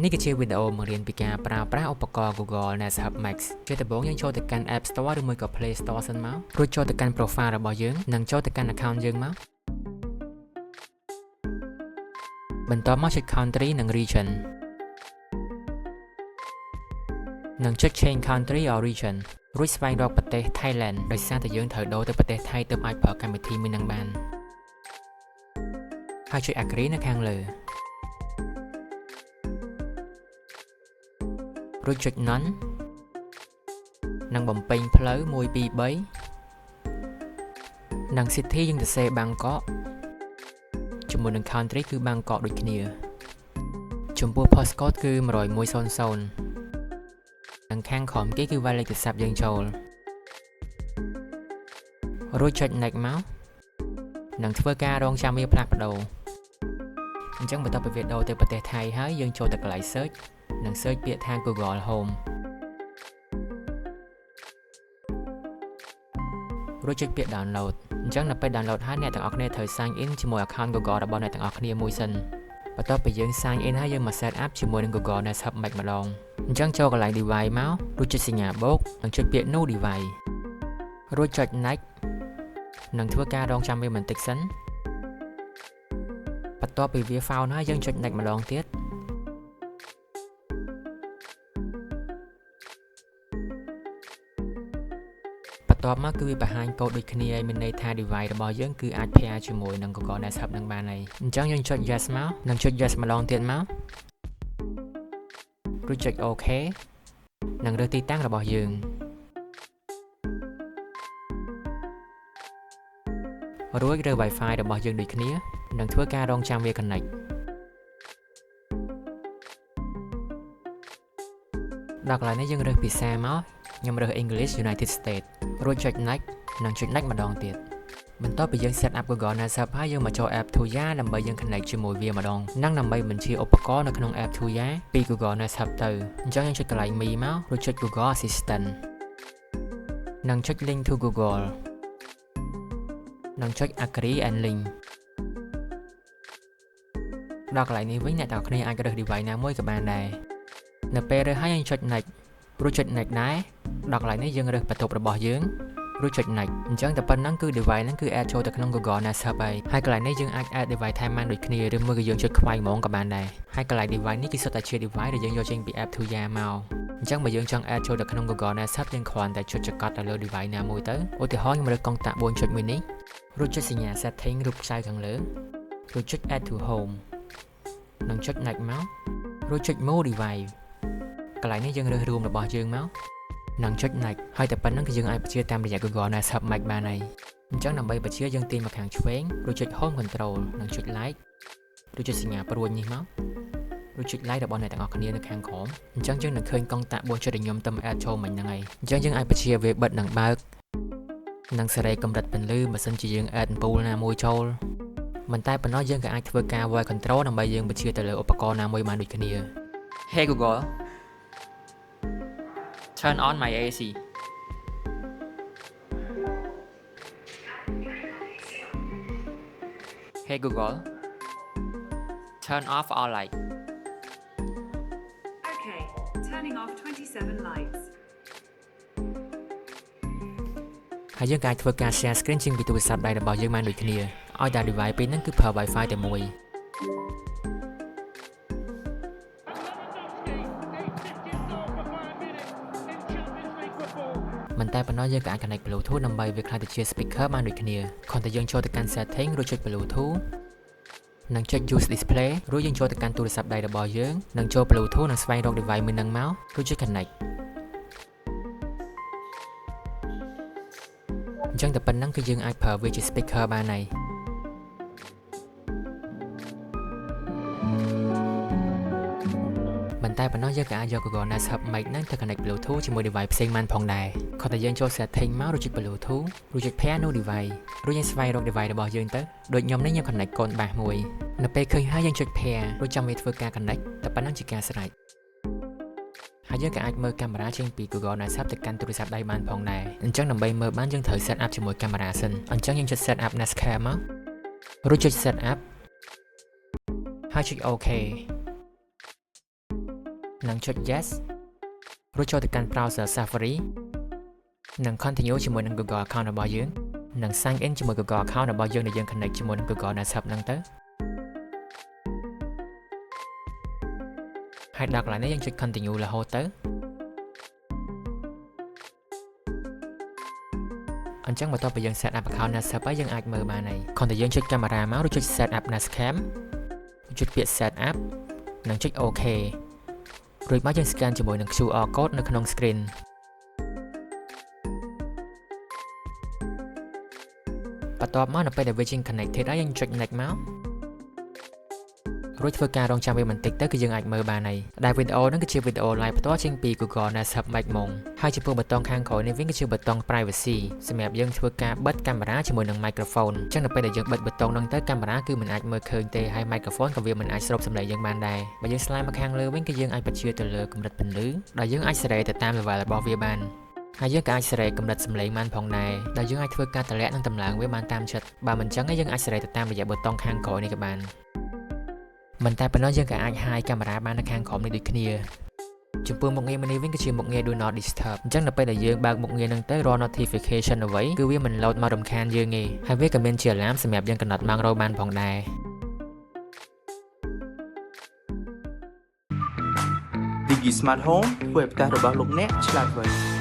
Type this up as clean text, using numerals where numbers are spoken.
នេះគឺជាវីដេអូបង្រៀនពីការប្រើប្រាស់ឧបករណ៍ Google Nest Hub Max ជាដំបូងយើងចូលទៅកាន់ App Store ឬមួយក៏ Play Store សិនមករួចចូលទៅកាន់ Profile របស់យើងនិងចូលទៅកាន់ Account យើងមកបន្ទាប់មកចុច Country និង Region និងចុច Change Country or Region រួចស្វែងរកប្រទេស Thailand ដោយសារតែយើងត្រូវដូរទៅប្រទេសថៃទើបអាចប្រើកម្មវិធីមួយនឹងបានហើយចុច Agree នៅខាងលើរួចចុច None និងបំពេញផ្លូវ1 2 3និង City យើងសរសេរបាងកកជាមួយនឹង Country គឺបាងកកដូចគ្នាចំពោះ Postcode គឺ10100និងខាងក្រោមគេគឺវាយលេខទូរស័ព្ទយើងចូលរួចចុច Next មកនិងធ្វើការរងចាំវាផ្លាស់ប្ដូរអញ្ចឹងបន្ទាប់ពីវាដូរទៅប្រទេសថៃហើយយើងចូលទៅកន្លែង Search និង Search ពាក្យថា Google Home រួចចុចពាក្យ Download អញ្ចឹងនៅពេល Download ហើយអ្នកទាំងអស់គ្នាត្រូវ Sign In ជាមួយ Account Google របស់អ្នកទាំងអស់គ្នាមួយសិនបន្ទាប់ពីយើង Sign In ហើយយើងមក Set Up ជាមួយនឹង Google Nest Hub Max ម្ដងអញ្ចឹងចូលកន្លែង Device មករួចចុចសញ្ញាបូកនិងចុចពាក្យ New Device រួចចុច Next និងធ្វើការរងចាំវាបន្តិចសិនបន្ទាប់ពីវា Found ហើយយើងចុច Next ម្ដងទៀតបន្ទាប់មកគឺវាបង្ហាញកូដដូចគ្នាហើយមានន័យថា device របស់យើងគឺអាច pair ជាមួយនឹង Google Nest Hub នឹងបានហើយអញ្ចឹងយើងចុច Yes មកនិងចុច Yes ម្ដងទៀតមករួចចុច OK និងរើសទីតាំងរបស់យើងរួចរើស Wi-Fi របស់យើងដូចគ្នានិងធ្វើការរងចាំវា connect ដល់កន្លែងនេះយើងរើសភាសាមកខ្ញុំរើស English United States រួចចុច Next និងចុច Next ម្ដងទៀតបន្ទាប់ពីយើង set up Google Nest Hub ហើយយើងមកចូល App Tuya ដើម្បីយើង connect ជាមួយវាម្ដងនិងដើម្បីបញ្ជាឧបករណ៍នៅក្នុង App Tuya ពី Google Nest Hub ទៅអញ្ចឹងយើងចុចកន្លែង Me មករួចចុច Google Assistant និងចុច Link to Google និងចុច Agree and Link ដល់កន្លែងនេះវិញអ្នកទាំងគ្នាអាចរើស device ណាមួយក៏បានដែរនៅពេលរើសហើយយើងចុច Next រួចចុច Next ដែរដល់កន្លែងនេះយើងរើសបន្ទប់របស់យើងរួចចុច Next អញ្ចឹងតែប៉ុណ្្នឹងគឺ device ហ្នឹងគឺ add ចូលទៅក្នុង Google Nest Hub ហើយកន្លែងនេះយើងអាច add device ថែមបានដូចគ្នាឬមួយក៏យើងចុចខ្វាយហ្មងក៏បានដែរហើយកន្លែង device នេះគឺសុទ្ធតែជា device ដែលយើងយកចេញពី App Tuya មកអញ្ចឹងបើយើងចង់ add ចូលទៅក្នុង Google Nest Hub យើងគ្រាន់តែចុចចង្កត់ទៅលើ device ណាមួយទៅឧទាហរណ៍ខ្ញុំរើសកុងតាក់ 4.1 នេះរួចចុចសញ្ញា setting រូបខ្សែខាងលើរួចចុច add to home និងចុច Next មករួចចុច move device កន្លែងនេះយើងរើស room របស់យើងមកនិងចុច Next ហើយតែប៉ុណ្្នឹងគឺយើងអាចបញ្ជាតាមរយៈ Google Nest Hub Max បានហើយអញ្ចឹងដើម្បីបញ្ជាយើងទាញមកខាងឆ្វេងរួចចុច Home Control និងចុច Like រួចចុចសញ្ញាព្រួយនេះមករួចចុច Like របស់អ្នកទាំងអស់គ្នានៅខាងក្រោមអញ្ចឹងយើងនឹងឃើញកុងតាក់ 4 ចុចដែលខ្ញុំទៅ add ចូលមិញហ្នឹងហើយអញ្ចឹងយើងអាចបញ្ជាវាបិទនិងបើកនិងសេរីកម្រិតពន្លឺបើសិនជាយើង add អំពូលណាមួយចូលមិនតែប៉ុណ្ណោះយើងក៏អាចធ្វើការ voice control ដើម្បីយើងបញ្ជាទៅលើឧបករណ៍ណាមួយបានដូចគ្នា Hey Google Turn on my AC Hey Google Turn off all light Okay, turning off 27 lights ហើយយើងអាចធ្វើការ share screen ជាងពីទូរស័ព្ទដៃរបស់យើងបានដូចគ្នាឲ្យតែ device ពីរហ្នឹងគឺប្រើ Wi-Fi តែមួយមិនតែប៉ុណ្ណោះយើងក៏អាច connect Bluetooth ដើម្បីវាក្លាយទៅជា speaker បានដូចគ្នាគ្រាន់តែយើងចូលទៅកាន់ setting រួចចុច Bluetooth និងចុច use display រួចយើងចូលទៅកាន់ទូរស័ព្ទដៃរបស់យើងនិងចូល Bluetooth និងស្វែងរក device មួយហ្នឹងមករួចចុច connect អញ្ចឹងតែប៉ុណ្្នឹងគឺយើងអាចប្រើវាជា speaker បានហើយមិនតែប៉ុណ្ណោះយើងក៏អាចយក Google Nest Hub Max ហ្នឹងទៅ connect Bluetooth ជាមួយ device ផ្សេងបានផងដែរគ្រាន់តែយើងចូល setting មករួចចុច Bluetooth រួចចុច pair new device រួចយើងស្វែងរក device របស់យើងទៅដូចខ្ញុំនេះខ្ញុំ connect កូនបាសមួយនៅពេលឃើញហើយយើងចុច pair រួចចាំវាធ្វើការ connect តែប៉ុណ្្នឹងជាការស្រេចហើយយើងក៏អាចមើលកាមេរ៉ាចេញពី Google Nest Hub ទៅកាន់ទូរស័ព្ទដៃបានផងដែរអញ្ចឹងដើម្បីមើលបានយើងត្រូវ set up ជាមួយកាមេរ៉ាសិនអញ្ចឹងយើងចុច set up Nest Cam មករួចចុច set up ហើយចុច OK នឹងចុច yes រួចចូលទៅកាន់ browser Safari និង continue ជាមួយនឹង Google account របស់យើងនិង sign in ជាមួយ Google account របស់យើងដែលយើង connect ជាមួយនឹង Google Desktop ហ្នឹងទៅហើយដល់កន្លែងនេះយើងចុច continue រហូតទៅអញ្ចឹងបន្ទាប់ពីយើង set up account Netscape ហើយយើងអាចមើលបានហើយគ្រាន់តែយើងចុចកាមេរ៉ាមកឬចុច set up Netscape ចុចពាក្យ set up និងចុច OK រួចមកយើង scan ជាមួយនឹង QR code នៅក្នុង screen បន្ទាប់មកនៅពេលដែលវាជា connected ហើយយើងចុច next មករួចធ្វើការរងចាំវាបន្តិចទៅគឺយើងអាចមើលបានហើយដែលវីដេអូហ្នឹងគឺជាវីដេអូ live ផ្ទាល់ចេញពី Google Netscape Mic ហ្មងហើយចំពោះប៊ូតុងខាងក្រោយនេះវិញគឺជាប៊ូតុង privacy សម្រាប់យើងធ្វើការបិទកាមេរ៉ាជាមួយនឹង microphone អញ្ចឹងនៅពេលដែលយើងបិទប៊ូតុងហ្នឹងទៅកាមេរ៉ាគឺមិនអាចមើលឃើញទេហើយ microphone ក៏វាមិនអាចស្រូបសំឡេងយើងបានដែរបើយើងស្លាយមកខាងលើវិញគឺយើងអាចបញ្ជាទៅលើកម្រិតពន្លឺដែលយើងអាចសេរីទៅតាម level របស់វាបានហើយយើងក៏អាចសេរីកម្រិតសំឡេងបានផងដែរដែលយើងអាចធ្វើការតម្លាក់និងតម្លើងវាបានតាមចិត្តបើមិនអញ្ចឹងយើងអាចសេរីទៅតាមរយៈប៊ូតុងខាងក្រោយនេះក៏បានមិនតែប៉ុណ្ណោះយើងក៏អាចហាយកាមេរ៉ាបាននៅខាងក្រោមនេះដូចគ្នាចំពោះមុខងារមួយនេះវិញគឺជាមុខងារ Do Not Disturb អញ្ចឹងនៅពេលដែលយើងបើកមុខងារហ្នឹងទៅរាល់ notification អ្វីគឺវាមិន load មករំខានយើងទេហើយវាក៏មានជា alarm សម្រាប់យើងកំណត់ម៉ោងរោបានផងដែរ Digi Smart Home ធ្វើឲ្យផ្ទះរបស់លោកអ្នកឆ្លាតវៃ